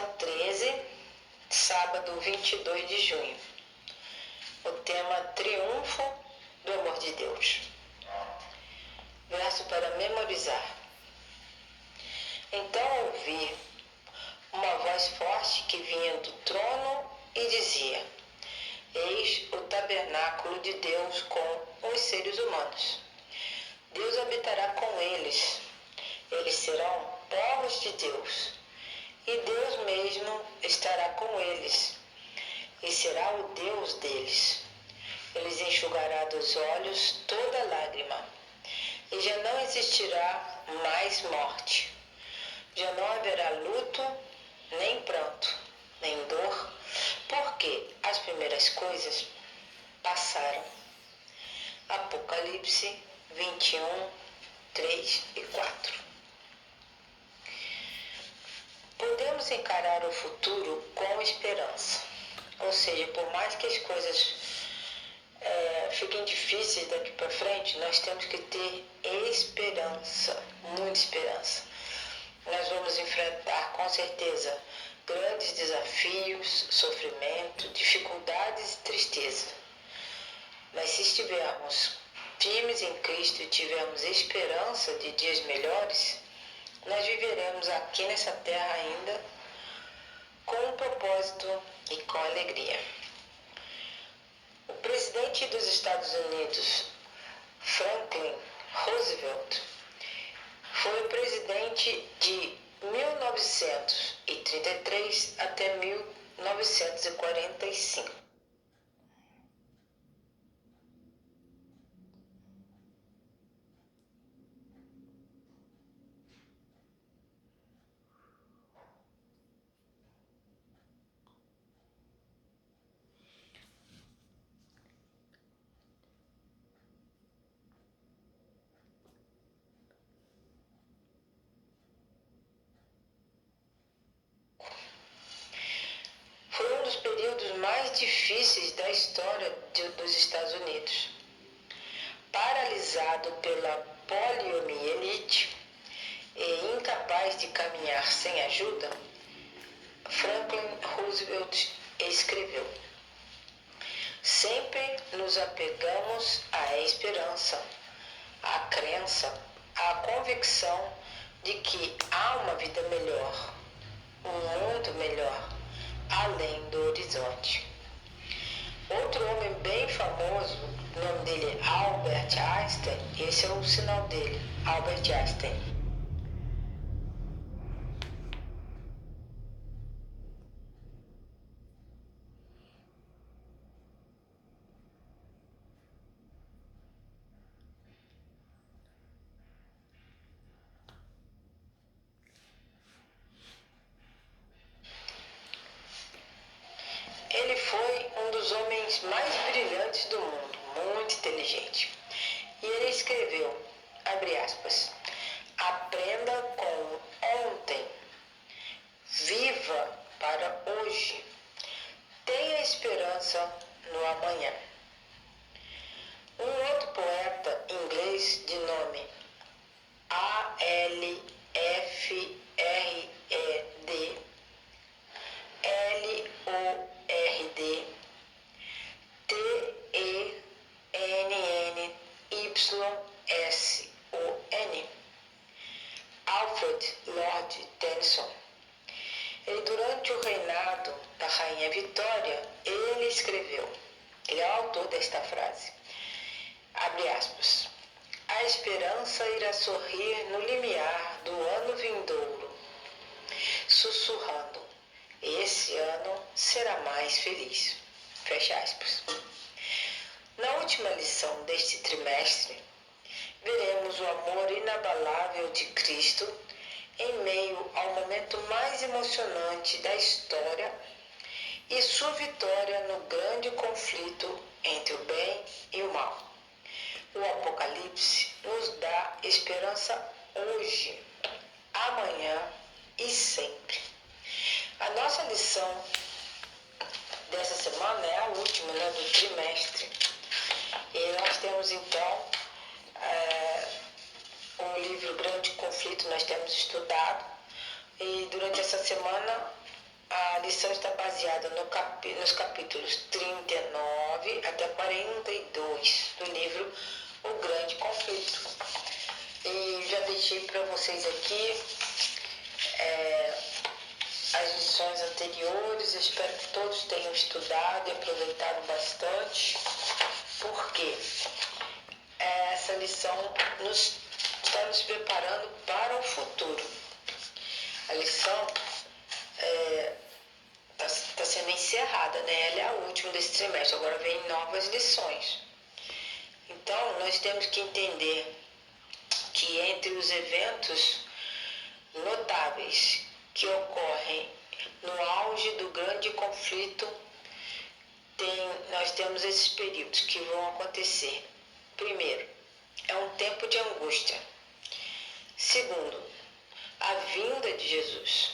Lição 13, sábado 22 de junho. O tema Triunfo do Amor de Deus. Verso para memorizar. Então ouvi uma voz forte que vinha do trono e dizia: Eis o tabernáculo de Deus com os seres humanos. Deus habitará com eles. Eles serão povos de Deus. E Deus mesmo estará com eles. E será o Deus deles. Eles enxugará dos olhos toda lágrima. E já não existirá mais morte. Já não haverá luto, nem pranto, nem dor, porque as primeiras coisas passaram. Apocalipse 21, 3 e 4. Podemos encarar o futuro com esperança. Ou seja, por mais que as coisas fiquem difíceis daqui para frente, nós temos que ter esperança, muita esperança. Nós vamos enfrentar com certeza grandes desafios, sofrimento, dificuldades e tristeza. Mas se estivermos firmes em Cristo e tivermos esperança de dias melhores, nós viveremos aqui nessa terra ainda com um propósito e com alegria. O presidente dos Estados Unidos, Franklin Roosevelt, foi o presidente de 1933 até 1945. Foi um dos períodos mais difíceis da história dos Estados Unidos. Paralisado pela poliomielite e incapaz de caminhar sem ajuda, Franklin Roosevelt escreveu: Sempre nos apegamos à esperança, à crença, à convicção de que há uma vida melhor, um mundo melhor, além do horizonte. Outro homem bem famoso, o nome dele é Albert Einstein, esse é o sinal dele, Albert Einstein. Ele foi um dos homens mais brilhantes do mundo, muito inteligente. E ele escreveu, abre aspas, aprenda com ontem, viva para hoje, tenha esperança no amanhã. Um outro poeta inglês de nome Alfred Alfred Lord Tennyson. Ele, durante o reinado da Rainha Vitória, ele escreveu, ele é o autor desta frase, abre aspas, a esperança irá sorrir no limiar do ano vindouro, sussurrando, esse ano será mais feliz, fecha aspas. Na última lição deste trimestre, veremos o amor inabalável de Cristo em meio ao momento mais emocionante da história e sua vitória no grande conflito entre o bem e o mal. O Apocalipse nos dá esperança hoje, amanhã e sempre. A nossa lição dessa semana é a última, do trimestre. E nós temos então o livro Grande Conflito, nós temos estudado. E durante essa semana A lição está baseada nos capítulos 39 até 42 do livro O Grande Conflito. E já deixei para vocês aqui as lições anteriores. Eu espero que todos tenham estudado e aproveitado bastante, porque essa lição está nos preparando para o futuro. A lição está sendo encerrada, né? Ela é a última desse trimestre, agora vem novas lições. Então, nós temos que entender que entre os eventos notáveis que ocorrem no auge do grande conflito, nós temos esses períodos que vão acontecer. Primeiro, é um tempo de angústia. Segundo, a vinda de Jesus.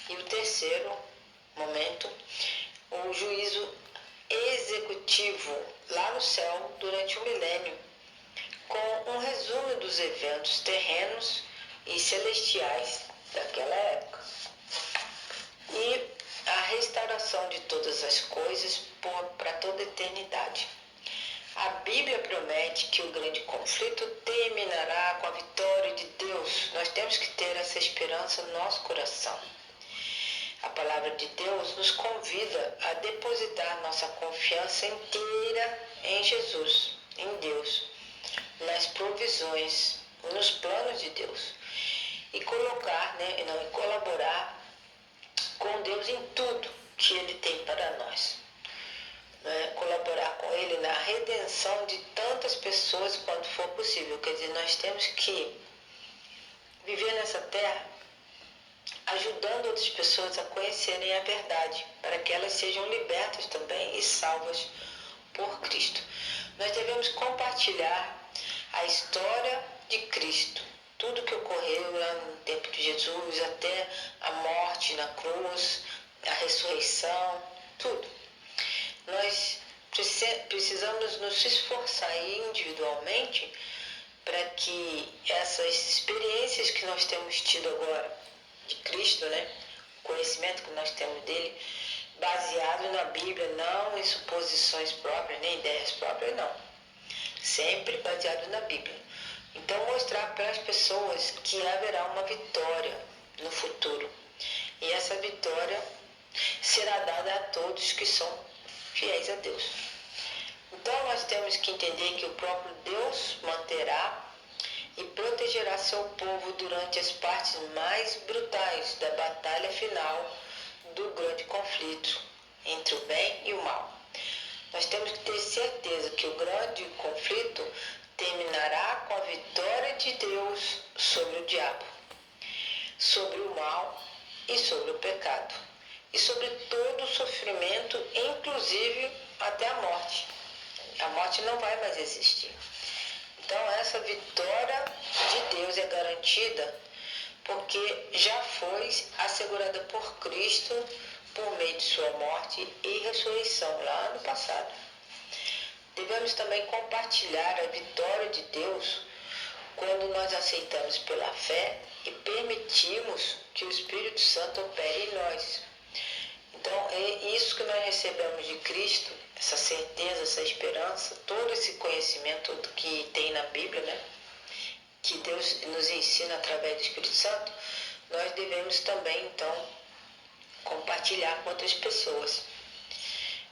E o terceiro momento, o juízo executivo lá no céu durante o milênio, com um resumo dos eventos terrenos e celestiais daquela época. E a restauração de todas as coisas para toda a eternidade. A Bíblia promete que o grande conflito terminará com a vitória de Deus. Nós temos que ter essa esperança no nosso coração. A palavra de Deus nos convida a depositar nossa confiança inteira em Jesus, em Deus, nas provisões, nos planos de Deus, e e colaborar com Deus em tudo que Ele tem para nós. Colaborar com Ele na redenção de tantas pessoas quanto for possível. Quer dizer, nós temos que viver nessa terra ajudando outras pessoas a conhecerem a verdade, para que elas sejam libertas também e salvas por Cristo. Nós devemos compartilhar a história de Cristo, tudo que ocorreu lá no tempo de Jesus, até a morte na cruz, a ressurreição, tudo. Nós precisamos nos esforçar individualmente para que essas experiências que nós temos tido agora de Cristo, o conhecimento que nós temos dele, baseado na Bíblia, não em suposições próprias, nem ideias próprias, não. Sempre baseado na Bíblia. Então, mostrar para as pessoas que haverá uma vitória no futuro. E essa vitória será dada a todos que são fiéis a Deus. Então, nós temos que entender que o próprio Deus manterá e protegerá seu povo durante as partes mais brutais da batalha final do grande conflito entre o bem e o mal. Nós temos que ter certeza que o grande conflito terminará com a vitória de Deus sobre o diabo, sobre o mal e sobre o pecado, e sobre todo o sofrimento, inclusive até a morte. A morte não vai mais existir. Então, essa vitória de Deus é garantida porque já foi assegurada por Cristo por meio de sua morte e ressurreição lá no passado. Devemos também compartilhar a vitória de Deus quando nós aceitamos pela fé e permitimos que o Espírito Santo opere em nós. Então, é isso que nós recebemos de Cristo, essa certeza, essa esperança, todo esse conhecimento que tem na Bíblia, que Deus nos ensina através do Espírito Santo, nós devemos também, então, compartilhar com outras pessoas.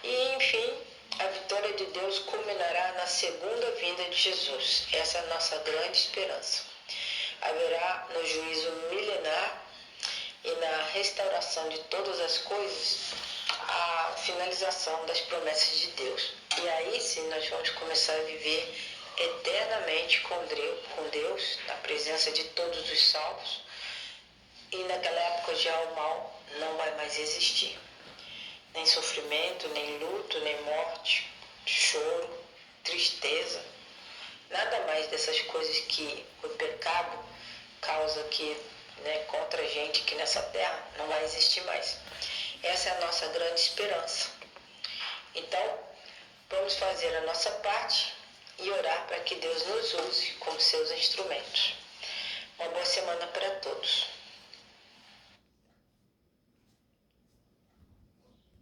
E, enfim, a vitória de Deus culminará na segunda vinda de Jesus. Essa é a nossa grande esperança. Haverá no juízo milenar e na restauração de todas as coisas a finalização das promessas de Deus. E aí sim nós vamos começar a viver eternamente com Deus, na presença de todos os salvos. E naquela época já o mal não vai mais existir. Nem sofrimento, nem luto, nem morte, choro, tristeza. Nada mais dessas coisas que o pecado causa aqui, contra a gente aqui nessa terra, não vai existir mais. Essa é a nossa grande esperança. Então, vamos fazer a nossa parte e orar para que Deus nos use como seus instrumentos. Uma boa semana para todos.